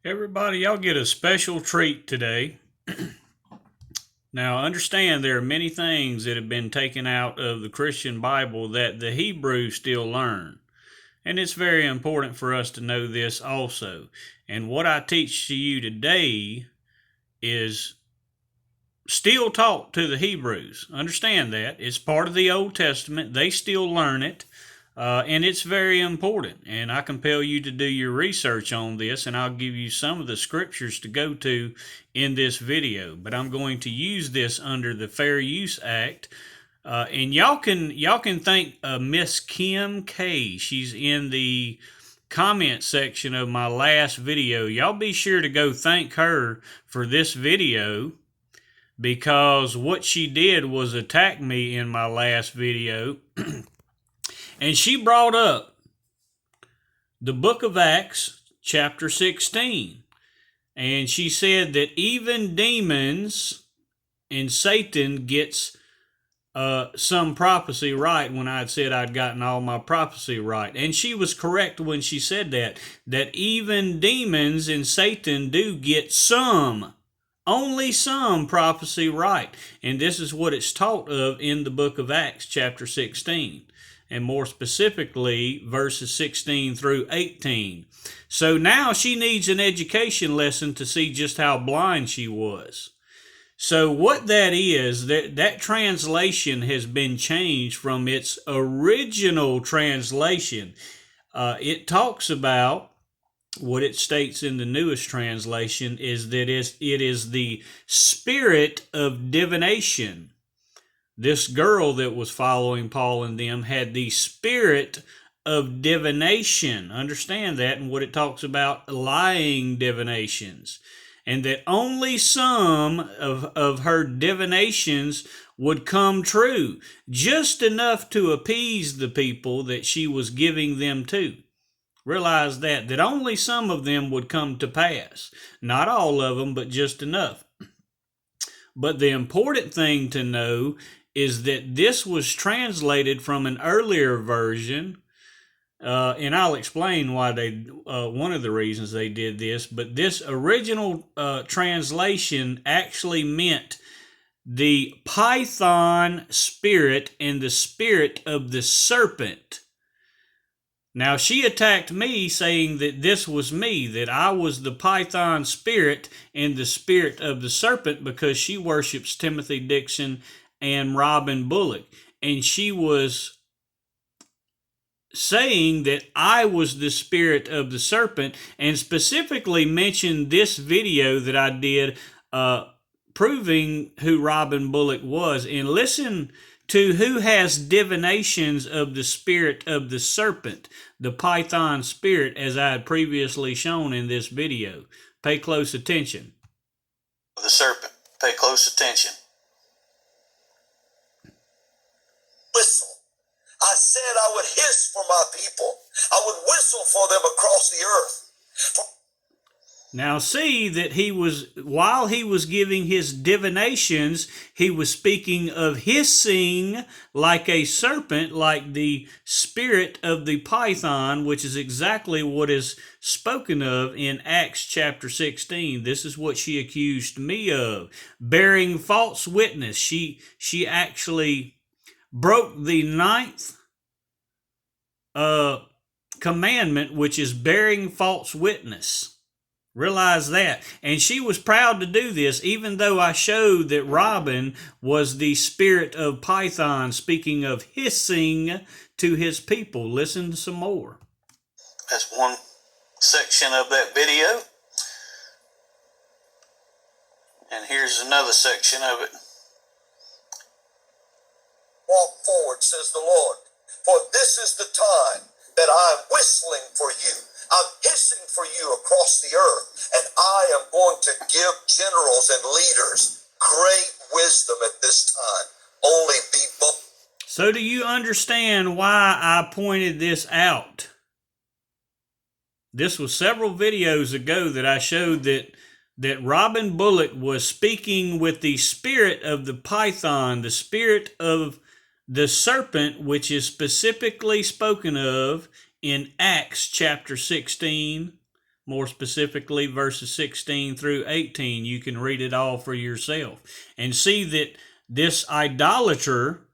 Everybody, y'all get a special treat today. Now, understand there are many things that have been taken out of the Christian Bible that the Hebrews still learn. And it's very important for us to know this also. And what I teach to you today is still taught to the Hebrews. Understand that. It's part of the Old Testament. They still learn it. And it's very important. And I compel you to do your research on this, and I'll give you some of the scriptures to go to in this video. But I'm going to use this under the Fair Use Act. And y'all can thank Miss Kim K. She's in the comment section of my last video. Y'all be sure to go thank her for this video, because what she did was attack me in my last video. And she brought up the book of Acts, chapter 16. And she said that even demons and Satan gets some prophecy right, when I'd said I'd gotten all my prophecy right. And she was correct when she said that even demons and Satan do get some, only some prophecy right. And this is what it's taught of in the book of Acts, chapter 16. And more specifically, verses 16 through 18. So now she needs an education lesson to see just how blind she was. So what that is, that translation has been changed from its original translation. It talks about, what it states in the newest translation is that it is the spirit of divination. This girl that was following Paul and them had the spirit of divination. Understand that, and what it talks about, lying divinations. And that only some of her divinations would come true, just enough to appease the people that she was giving them to. Realize that only some of them would come to pass. Not all of them, but just enough. But the important thing to know is that this was translated from an earlier version, and I'll explain why one of the reasons they did this. But this original translation actually meant the python spirit and the spirit of the serpent. Now, she attacked me, saying that this was me, that I was the python spirit and the spirit of the serpent, because she worships Timothy Dixon and Robin Bullock. And she was saying that I was the spirit of the serpent, and specifically mentioned this video that I did proving who Robin Bullock was. And listen to who has divinations of the spirit of the serpent, the python spirit, as I had previously shown in this video. Pay close attention. The serpent. Pay close attention. Whistle. I said I would hiss for my people. I would whistle for them across the earth. Now see that while he was giving his divinations, he was speaking of hissing like a serpent, like the spirit of the python, which is exactly what is spoken of in Acts chapter 16. This is what she accused me of, bearing false witness. She actually broke the 9th commandment, which is bearing false witness. Realize that. And she was proud to do this, even though I showed that Robin was the spirit of python, speaking of hissing to his people. Listen to some more. That's one section of that video. And here's another section of it. Walk forward, says the Lord, for this is the time that I am whistling for you. I'm hissing for you across the earth, and I am going to give generals and leaders great wisdom at this time. Only be bold. So do you understand why I pointed this out? This was several videos ago that I showed that Robin Bullock was speaking with the spirit of the python, the spirit of the serpent, which is specifically spoken of in Acts chapter 16, more specifically verses 16 through 18. You can read it all for yourself and see that this idolater,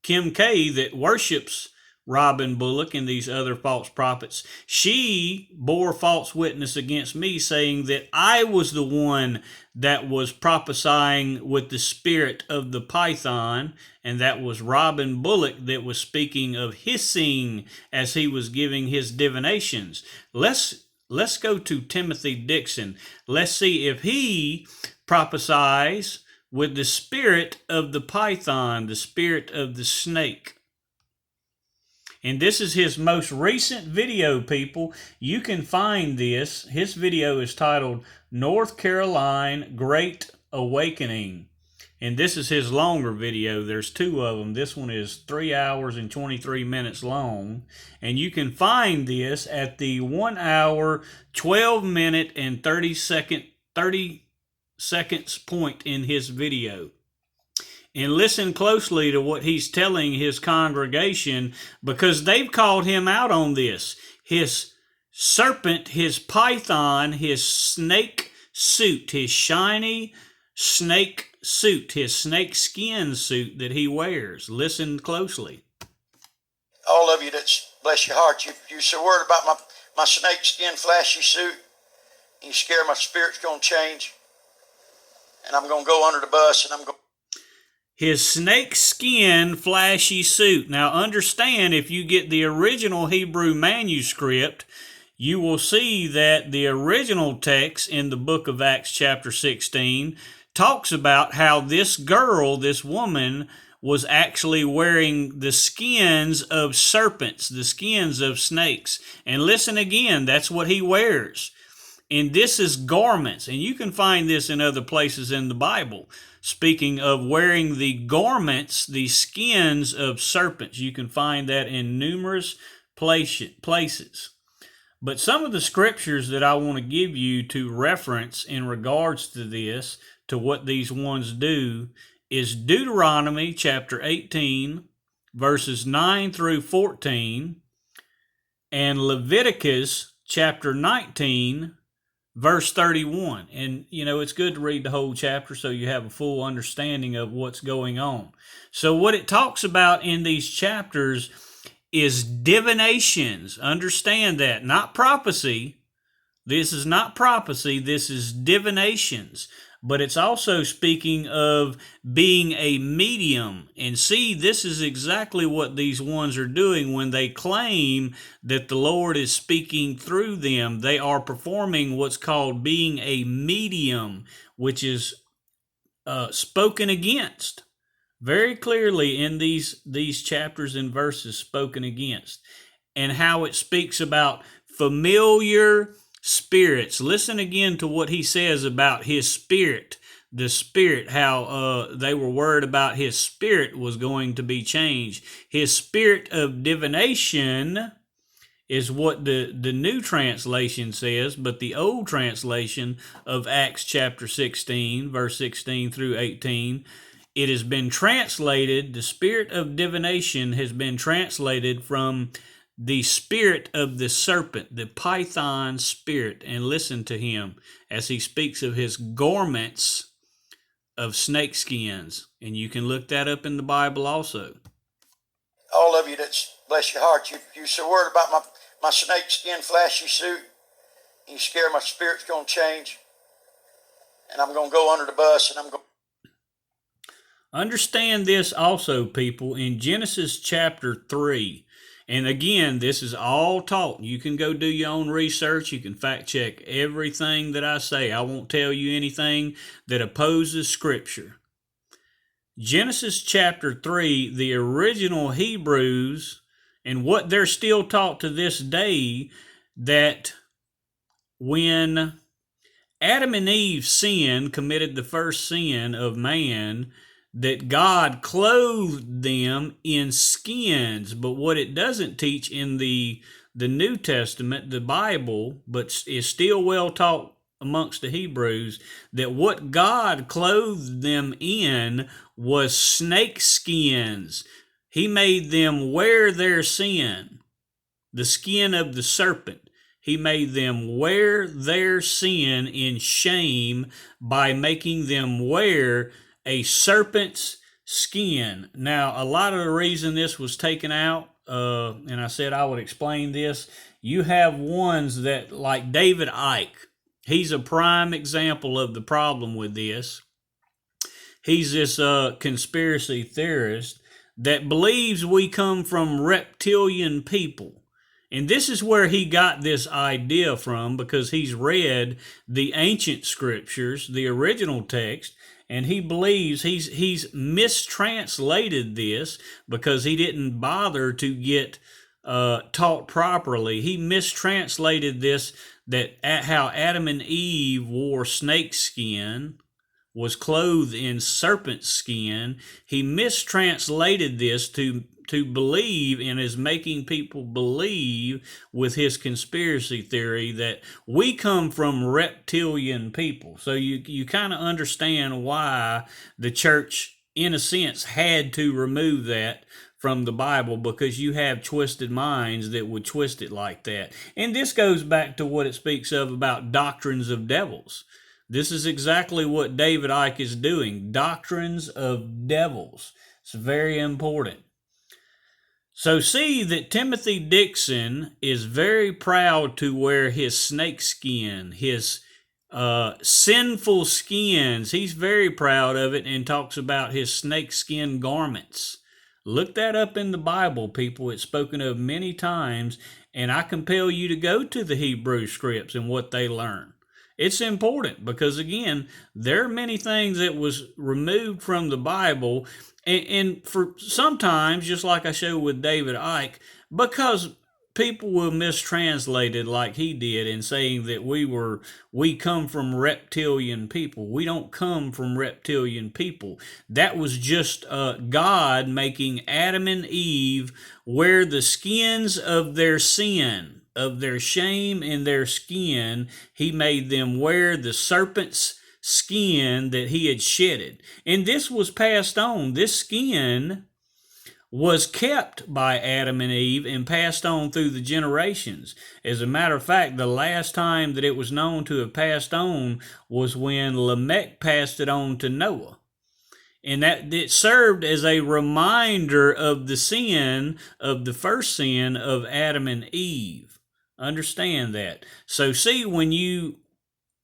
Kim K, that worships Robin Bullock and these other false prophets, she bore false witness against me, saying that I was the one that was prophesying with the spirit of the python, and that was Robin Bullock that was speaking of hissing as he was giving his divinations. Let's go to Timothy Dixon. Let's see if he prophesies with the spirit of the python, the spirit of the snake. And this is his most recent video, people. You can find this. His video is titled North Carolina Great Awakening. And this is his longer video. There's two of them. This one is 3 hours and 23 minutes long. And you can find this at the 1 hour, 12 minute, and 30 seconds point in his video. And listen closely to what he's telling his congregation, because they've called him out on this. His serpent, his python, his snake suit, his shiny snake suit, his snake skin suit that he wears. Listen closely. All of you that's, bless your heart, you're so worried about my snake skin flashy suit. You scare my spirit's going to change. And I'm going to go under the bus and I'm going. His snake skin flashy suit. Now understand, if you get the original Hebrew manuscript, you will see that the original text in the book of Acts chapter 16 talks about how this girl, this woman, was actually wearing the skins of serpents, the skins of snakes. And listen again, that's what he wears. And this is garments, and you can find this in other places in the Bible. Speaking of wearing the garments, the skins of serpents, you can find that in numerous places. But some of the scriptures that I want to give you to reference in regards to this, to what these ones do, is Deuteronomy chapter 18, verses 9 through 14, and Leviticus chapter 19, verse 31. And, it's good to read the whole chapter so you have a full understanding of what's going on. So what it talks about in these chapters is divinations. Understand that. Not prophecy. This is not prophecy. This is divinations. But it's also speaking of being a medium. And see, this is exactly what these ones are doing when they claim that the Lord is speaking through them. They are performing what's called being a medium, which is spoken against. Very clearly in these chapters and verses, spoken against. And how it speaks about familiar spirits. Listen again to what he says about his spirit, the spirit, how they were worried about his spirit was going to be changed. His spirit of divination is what the new translation says, but the old translation of Acts chapter 16, verse 16 through 18, it has been translated, the spirit of divination has been translated from the spirit of the serpent, the python spirit. And listen to him as he speaks of his garments of snake skins. And you can look that up in the Bible also. All of you that's, bless your heart, you're so worried about my snake skin flashy suit. You scare my spirit's going to change. And I'm going to go under the bus and I'm going. Understand this also, people, in Genesis chapter 3. And again, this is all taught. You can go do your own research. You can fact check everything that I say. I won't tell you anything that opposes Scripture. Genesis chapter 3, the original Hebrews, and what they're still taught to this day, that when Adam and Eve sinned, committed the first sin of man, that God clothed them in skins. But what it doesn't teach in the New Testament, the Bible, but is still well taught amongst the Hebrews, that what God clothed them in was snake skins. He made them wear their sin, the skin of the serpent. He made them wear their sin in shame by making them wear a serpent's skin. Now, a lot of the reason this was taken out, and I said I would explain this, you have ones that, like David Icke, he's a prime example of the problem with this. He's this conspiracy theorist that believes we come from reptilian people. And this is where he got this idea from, because he's read the ancient scriptures, the original text, and he believes he's mistranslated this because he didn't bother to get taught properly. He mistranslated this, that how Adam and Eve wore snake skin, was clothed in serpent skin. He mistranslated this to believe, and is making people believe with his conspiracy theory that we come from reptilian people. So you kind of understand why the church, in a sense, had to remove that from the Bible, because you have twisted minds that would twist it like that. And this goes back to what it speaks of about doctrines of devils. This is exactly what David Icke is doing. Doctrines of devils. It's very important. So see that Timothy Dixon is very proud to wear his snake skin, his sinful skins. He's very proud of it and talks about his snake skin garments. Look that up in the Bible, people. It's spoken of many times, and I compel you to go to the Hebrew scripts and what they learn. It's important because, again, there are many things that was removed from the Bible, and for sometimes, just like I showed with David Icke, because people will mistranslate it like he did in saying that we come from reptilian people. We don't come from reptilian people. That was just God making Adam and Eve wear the skins of their sin, of their shame in their skin. He made them wear the serpent's skin that he had shedded. And this was passed on. This skin was kept by Adam and Eve and passed on through the generations. As a matter of fact, the last time that it was known to have passed on was when Lamech passed it on to Noah. And that it served as a reminder of the sin, of the first sin of Adam and Eve. Understand that. So see, when you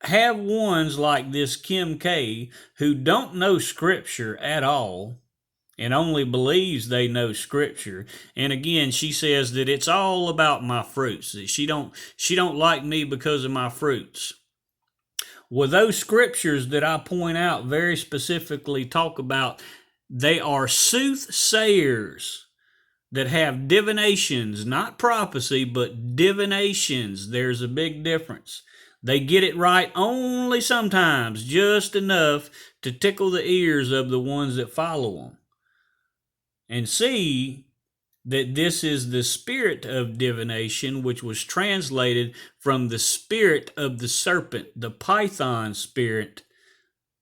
have ones like this Kim K who don't know Scripture at all and only believes they know Scripture, and again, she says that it's all about my fruits, that she don't like me because of my fruits. Well, those scriptures that I point out very specifically talk about, they are soothsayers that have divinations, not prophecy, but divinations. There's a big difference. They get it right only sometimes, just enough to tickle the ears of the ones that follow them. And see that this is the spirit of divination, which was translated from the spirit of the serpent, the python spirit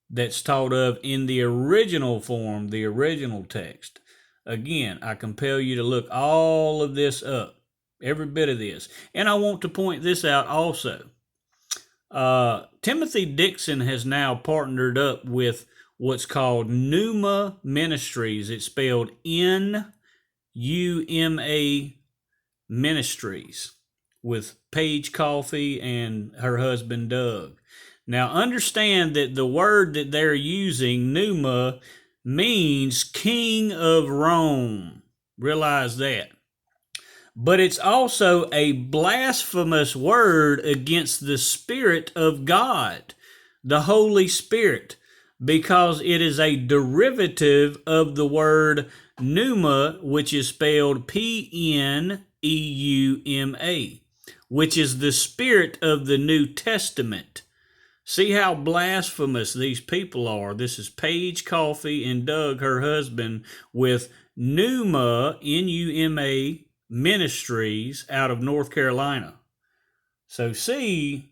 that's taught of in the original form, the original text. Again, I compel you to look all of this up, every bit of this. And I want to point this out also. Timothy Dixon has now partnered up with what's called Pneuma Ministries. It's spelled N-U-M-A Ministries, with Paige Coffey and her husband Doug. Now understand that the word that they're using, Pneuma, means King of Rome. Realize that. But it's also a blasphemous word against the Spirit of God, the Holy Spirit, because it is a derivative of the word pneuma, which is spelled P-N-E-U-M-A, which is the spirit of the New Testament. See how blasphemous these people are. This is Paige Coffey and Doug, her husband, with Pneuma, N-U-M-A, Ministries out of North Carolina. So see,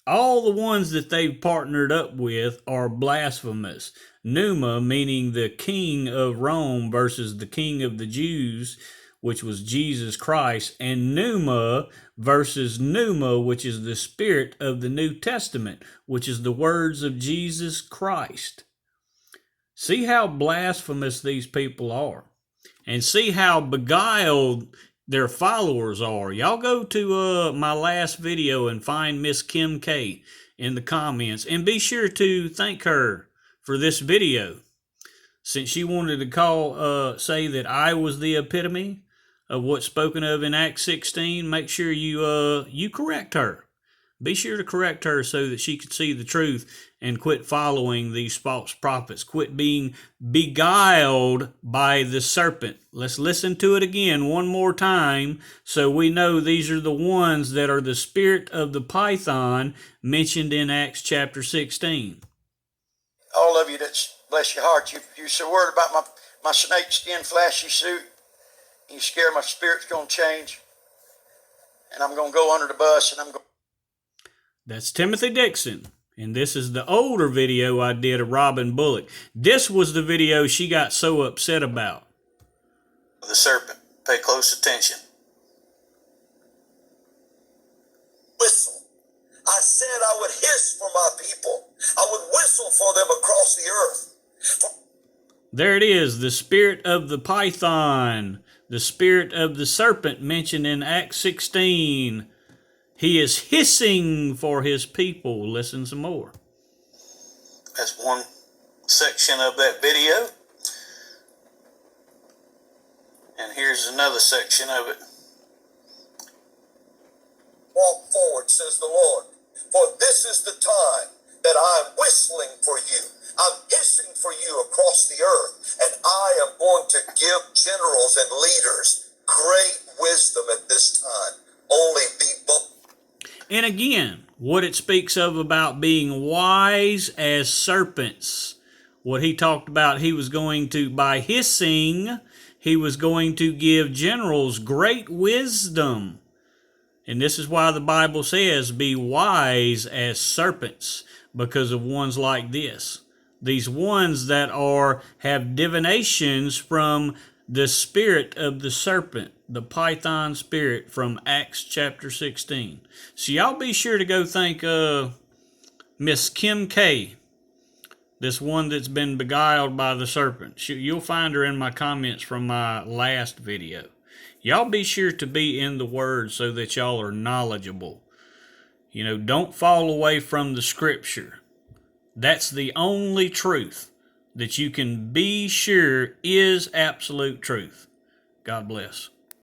all the ones that they've partnered up with are blasphemous. Pneuma, meaning the king of Rome versus the king of the Jews, which was Jesus Christ, and pneuma versus pneuma, which is the spirit of the New Testament, which is the words of Jesus Christ. See how blasphemous these people are, and see how beguiled their followers are. Y'all go to my last video and find Miss Kim K in the comments, and be sure to thank her for this video, since she wanted to say that I was the epitome of what's spoken of in Acts 16. Make sure you correct her. Be sure to correct her so that she could see the truth and quit following these false prophets. Quit being beguiled by the serpent. Let's listen to it again one more time so we know these are the ones that are the spirit of the python mentioned in Acts chapter 16. All of you that's, bless your heart, you so worried about my snake skin flashy suit. You scare my spirit's going to change. And I'm going to go under the bus and I'm going. That's Timothy Dixon, and this is the older video I did of Robin Bullock. This was the video she got so upset about. The serpent. Pay close attention. Whistle. I said I would hiss for my people. I would whistle for them across the earth. There it is, the spirit of the python, the spirit of the serpent mentioned in Acts 16. He is hissing for his people. Listen some more. That's one section of that video. And here's another section of it. Walk forward, says the Lord, for this is the time that I am whistling for you. I'm hissing for you across the earth, and I am going to give generals and leaders great wisdom at this time. Only be bold. And again, what it speaks of about being wise as serpents. What he talked about, he was going to, by hissing, he was going to give generals great wisdom. And this is why the Bible says, be wise as serpents, because of ones like this. These ones that have divinations from the spirit of the serpent, the python spirit from Acts chapter 16. So y'all be sure to go thank Miss Kim K, this one that's been beguiled by the serpent. You'll find her in my comments from my last video. Y'all be sure to be in the Word so that y'all are knowledgeable. You know, don't fall away from the Scripture. That's the only truth that you can be sure is absolute truth. God bless.